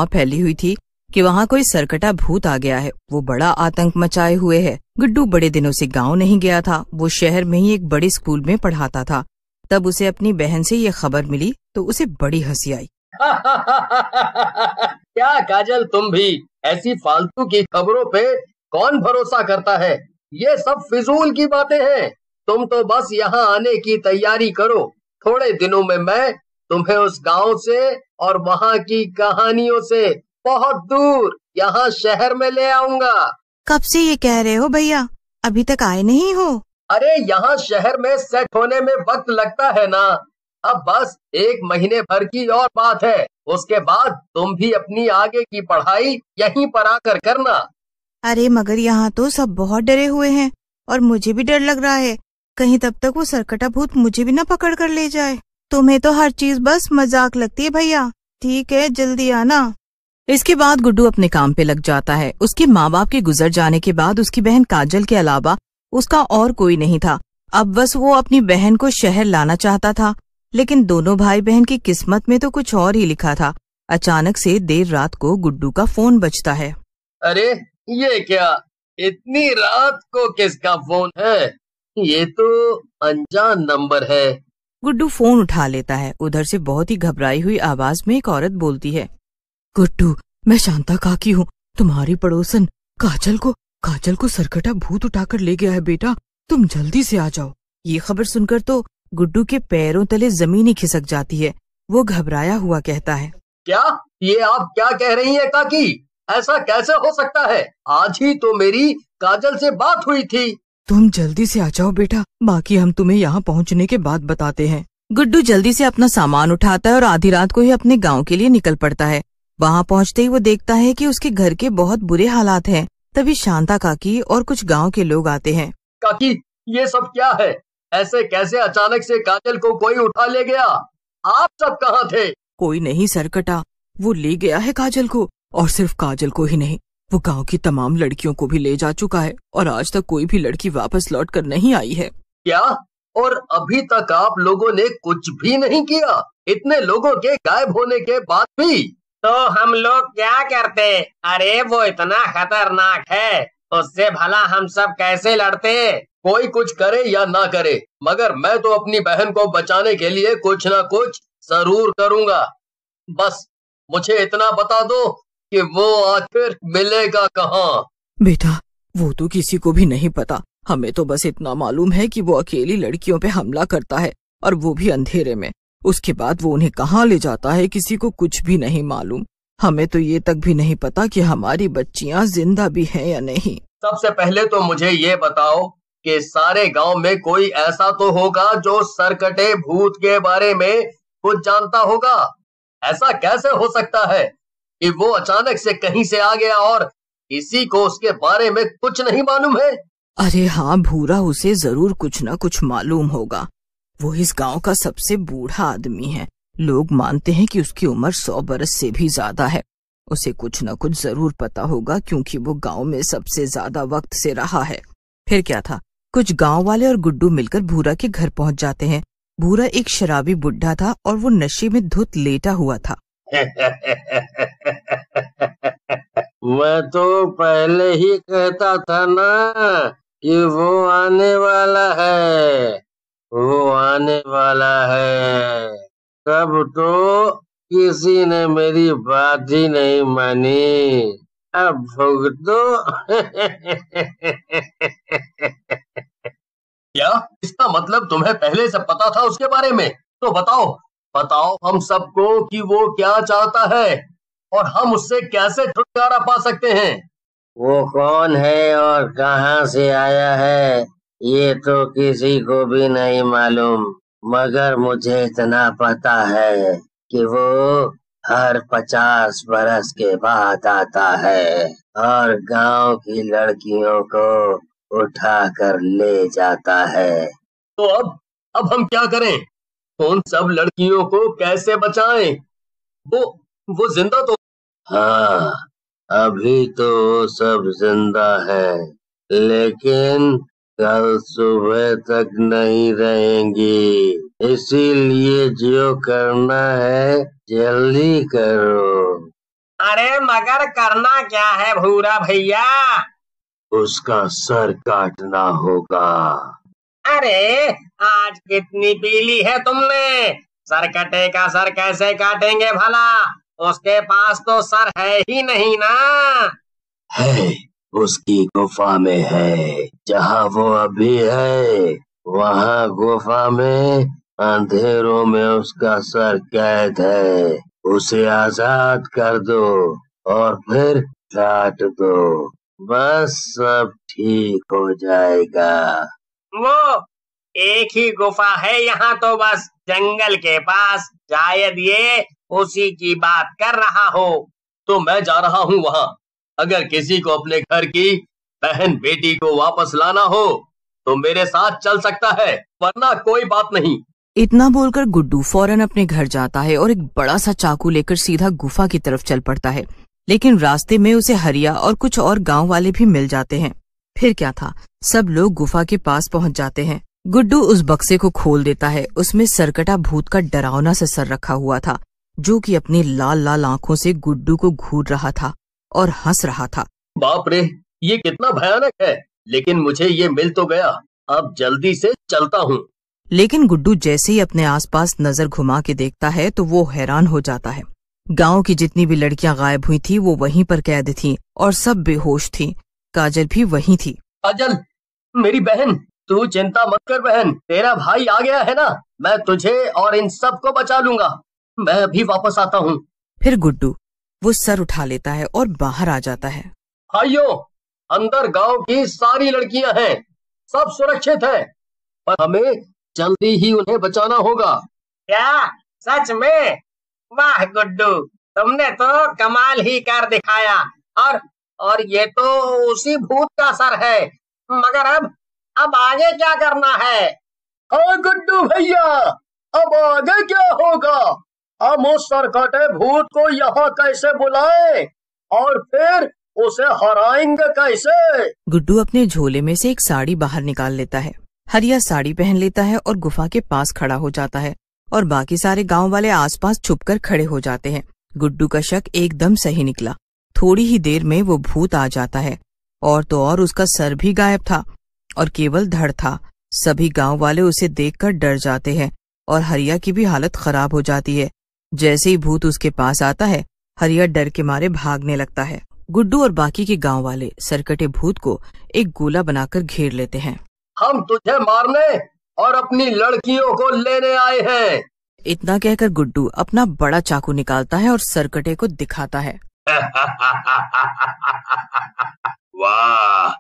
फैली हुई थी कि वहाँ कोई सरकटा भूत आ गया है। वो बड़ा आतंक मचाए हुए है। गुड्डू बड़े दिनों से गांव नहीं गया था। वो शहर में ही एक बड़े स्कूल में पढ़ाता था। तब उसे अपनी बहन से ये खबर मिली तो उसे बड़ी हंसी आई। क्या काजल, तुम भी ऐसी फालतू की खबरों पे कौन भरोसा करता है? ये सब फिजूल की बातें हैं। तुम तो बस यहाँ आने की तैयारी करो। थोड़े दिनों में मैं तुम्हें उस गांव से और वहाँ की कहानियों से बहुत दूर यहाँ शहर में ले आऊंगा। कब से ये कह रहे हो भैया? अभी तक आए नहीं हो? अरे यहाँ शहर में सेट होने में वक्त लगता है ना। अब बस 1 महीने भर की और बात है। उसके बाद तुम भी अपनी आगे की पढ़ाई यहीं पर आकर करना। अरे मगर यहाँ तो सब बहुत डरे हुए हैं और मुझे भी डर लग रहा है। कहीं तब तक वो सरकटा भूत मुझे भी ना पकड़ कर ले जाए। तुम्हें तो हर चीज बस मजाक लगती है भैया। ठीक है, जल्दी आना। इसके बाद गुड्डू अपने काम पे लग जाता है। उसके माँ बाप के गुजर जाने के बाद उसकी बहन काजल के अलावा उसका और कोई नहीं था। अब बस वो अपनी बहन को शहर लाना चाहता था, लेकिन दोनों भाई बहन की किस्मत में तो कुछ और ही लिखा था। अचानक से देर रात को गुड्डू का फोन बजता है। अरे ये क्या, इतनी रात को किसका फोन है? ये तो अनजान नंबर है। गुड्डू फोन उठा लेता है। उधर से बहुत ही घबराई हुई आवाज में एक औरत बोलती है। गुड्डू, मैं शांता काकी हूँ, तुम्हारी पड़ोसन। काजल को सरकटा भूत उठाकर ले गया है बेटा, तुम जल्दी से आ जाओ। ये खबर सुनकर तो गुड्डू के पैरों तले जमीन ही खिसक जाती है। वो घबराया हुआ कहता है, क्या ये आप क्या कह रही हैं काकी? ऐसा कैसे हो सकता है? आज ही तो मेरी काजल से बात हुई थी। तुम जल्दी से आ जाओ बेटा, बाकी हम तुम्हें यहाँ पहुँचने के बाद बताते हैं। गुड्डू जल्दी से अपना सामान उठाता है और आधी रात को ही अपने गाँव के लिए निकल पड़ता है। वहाँ पहुँचते ही वो देखता है कि उसके घर के बहुत बुरे हालात हैं। तभी शांता काकी और कुछ गांव के लोग आते हैं। काकी, ये सब क्या है? ऐसे कैसे अचानक से काजल को कोई उठा ले गया? आप सब कहाँ थे? कोई नहीं सरकटा, वो ले गया है काजल को, और सिर्फ काजल को ही नहीं, वो गांव की तमाम लड़कियों को भी ले जा चुका है और आज तक कोई भी लड़की वापस लौट कर नहीं आई है। क्या? और अभी तक आप लोगों ने कुछ भी नहीं किया? इतने लोगों के गायब होने के बाद भी? तो हम लोग क्या करते? अरे वो इतना खतरनाक है, उससे भला हम सब कैसे लड़ते? कोई कुछ करे या ना करे, मगर मैं तो अपनी बहन को बचाने के लिए कुछ ना कुछ जरूर करूंगा। बस मुझे इतना बता दो कि वो आखिर मिलेगा कहाँ? बेटा, वो तो किसी को भी नहीं पता। हमें तो बस इतना मालूम है कि वो अकेली लड़कियों पे हमला करता है, और वो भी अंधेरे में। उसके बाद वो उन्हें कहाँ ले जाता है किसी को कुछ भी नहीं मालूम। हमें तो ये तक भी नहीं पता कि हमारी बच्चियां जिंदा भी हैं या नहीं। सबसे पहले तो मुझे ये बताओ कि सारे गांव में कोई ऐसा तो होगा जो सरकटे भूत के बारे में कुछ जानता होगा। ऐसा कैसे हो सकता है कि वो अचानक से कहीं से आ गया और किसी को उसके बारे में कुछ नहीं मालूम है? अरे हाँ भूरा, उसे जरूर कुछ न कुछ मालूम होगा। वो इस गांव का सबसे बूढ़ा आदमी है। लोग मानते हैं कि उसकी उम्र 100 बरस से भी ज्यादा है। उसे कुछ न कुछ जरूर पता होगा, क्योंकि वो गांव में सबसे ज्यादा वक्त से रहा है। फिर क्या था, कुछ गांव वाले और गुड्डू मिलकर भूरा के घर पहुंच जाते हैं। भूरा एक शराबी बुढ़ा था और वो नशे में धुत लेटा हुआ था। मैं तो पहले ही कहता था ना कि वो आने वाला है, वो आने वाला है। तब तो किसी ने मेरी बात ही नहीं मानी। अब भुगतो। क्या इसका मतलब तुम्हें पहले से पता था उसके बारे में? तो बताओ हम सबको कि वो क्या चाहता है और हम उससे कैसे छुटकारा पा सकते हैं। वो कौन है और कहाँ से आया है ये तो किसी को भी नहीं मालूम, मगर मुझे इतना पता है कि वो हर 50 बरस के बाद आता है और गांव की लड़कियों को उठा कर ले जाता है। तो अब हम क्या करें? उन सब लड़कियों को कैसे बचाएं? वो जिंदा तो? हाँ, अभी तो वो सब जिंदा है, लेकिन कल सुबह तक नहीं रहेंगी। इसीलिए जो करना है जल्दी करो। अरे मगर करना क्या है भूरा भैया? उसका सर काटना होगा। अरे आज कितनी पीली है तुमने? सरकटे का सर कैसे काटेंगे भला? उसके पास तो सर है ही नहीं ना। है, उसकी गुफा में है। जहाँ वो अभी है वहाँ गुफा में अंधेरों में उसका सर कैद है। उसे आजाद कर दो और फिर काट दो, बस सब ठीक हो जाएगा। वो एक ही गुफा है यहाँ तो, बस जंगल के पास। शायद ये उसी की बात कर रहा हो। तो मैं जा रहा हूँ वहाँ। अगर किसी को अपने घर की बहन बेटी को वापस लाना हो तो मेरे साथ चल सकता है, वरना कोई बात नहीं। इतना बोलकर गुड्डू फौरन अपने घर जाता है और एक बड़ा सा चाकू लेकर सीधा गुफा की तरफ चल पड़ता है। लेकिन रास्ते में उसे हरिया और कुछ और गांव वाले भी मिल जाते हैं। फिर क्या था, सब लोग गुफा के पास पहुंच जाते हैं। गुड्डू उस बक्से को खोल देता है। उसमें सरकटा भूत का डरावना सा सर रखा हुआ था, जो कि अपनी लाल लाल आंखों से गुड्डू को घूर रहा था और हंस रहा था। बाप रे, ये कितना भयानक है। लेकिन मुझे ये मिल तो गया, अब जल्दी से चलता हूँ। लेकिन गुड्डू जैसे ही अपने आसपास नजर घुमा के देखता है तो वो हैरान हो जाता है। गांव की जितनी भी लड़कियां गायब हुई थी वो वहीं पर कैद थीं और सब बेहोश थीं। काजल भी वहीं थी। काजल, मेरी बहन, तू चिंता मत कर बहन, तेरा भाई आ गया है ना। मैं तुझे और इन सब को बचा लूंगा। मैं अभी वापस आता हूँ। फिर गुड्डू वो सर उठा लेता है और बाहर आ जाता है। भाइयों, अंदर गांव की सारी लड़कियां हैं, सब सुरक्षित हैं, पर हमें जल्दी ही उन्हें बचाना होगा। क्या सच में? वाह गुड्डू, तुमने तो कमाल ही कर दिखाया। और ये तो उसी भूत का सर है। मगर अब आगे क्या करना है? हाँ गुड्डू भैया, अब आगे क्या होगा? हम उस सरकटे भूत को यहाँ कैसे बुलाएं और फिर उसे हराएंगे कैसे? गुड्डू अपने झोले में से एक साड़ी बाहर निकाल लेता है। हरिया साड़ी पहन लेता है और गुफा के पास खड़ा हो जाता है और बाकी सारे गांव वाले आसपास छुपकर खड़े हो जाते हैं। गुड्डू का शक एकदम सही निकला। थोड़ी ही देर में वो भूत आ जाता है और तो और उसका सर भी गायब था और केवल धड़ था। सभी गांव वाले उसे देखकर डर जाते हैं और हरिया की भी हालत खराब हो जाती है। जैसे ही भूत उसके पास आता है, हरिया डर के मारे भागने लगता है। गुड्डू और बाकी के गांव वाले सरकटे भूत को एक गोला बनाकर घेर लेते हैं। हम तुझे मारने और अपनी लड़कियों को लेने आए हैं। इतना कहकर गुड्डू अपना बड़ा चाकू निकालता है और सरकटे को दिखाता है। वाह,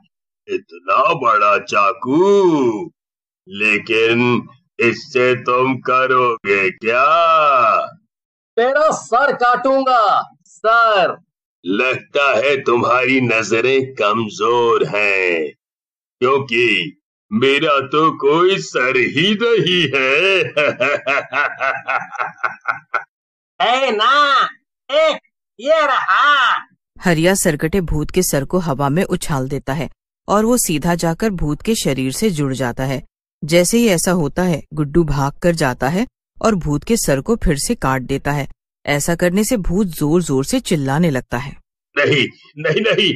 इतना बड़ा चाकू, लेकिन इससे तुम करोगे क्या? तेरा सर काटूंगा, सर। लगता है तुम्हारी नजरें कमजोर हैं, क्योंकि मेरा तो कोई सर ही नहीं है। है ना, ये रहा। हरिया सरकटे भूत के सर को हवा में उछाल देता है और वो सीधा जाकर भूत के शरीर से जुड़ जाता है। जैसे ही ऐसा होता है, गुड्डू भाग कर जाता है और भूत के सर को फिर से काट देता है। ऐसा करने से भूत जोर जोर से चिल्लाने लगता है। नहीं नहीं नहीं,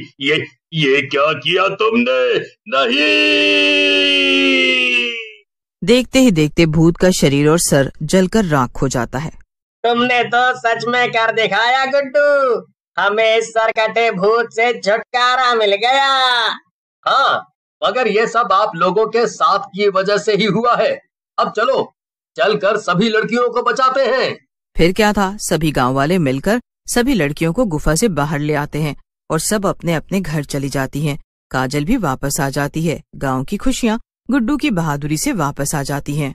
ये क्या किया तुमने? नहीं! देखते ही देखते भूत का शरीर और सर जलकर राख हो जाता है। तुमने तो सच में कर दिखाया गुड्डू। हमें इस सरकटे भूत से छुटकारा मिल गया। हाँ, मगर ये सब आप लोगों के साथ की वजह से ही हुआ है। अब चलो, चलकर सभी लड़कियों को बचाते हैं। फिर क्या था, सभी गांव वाले मिलकर सभी लड़कियों को गुफा से बाहर ले आते हैं और सब अपने अपने घर चली जाती हैं। काजल भी वापस आ जाती है। गांव की खुशियां गुड्डू की बहादुरी से वापस आ जाती हैं।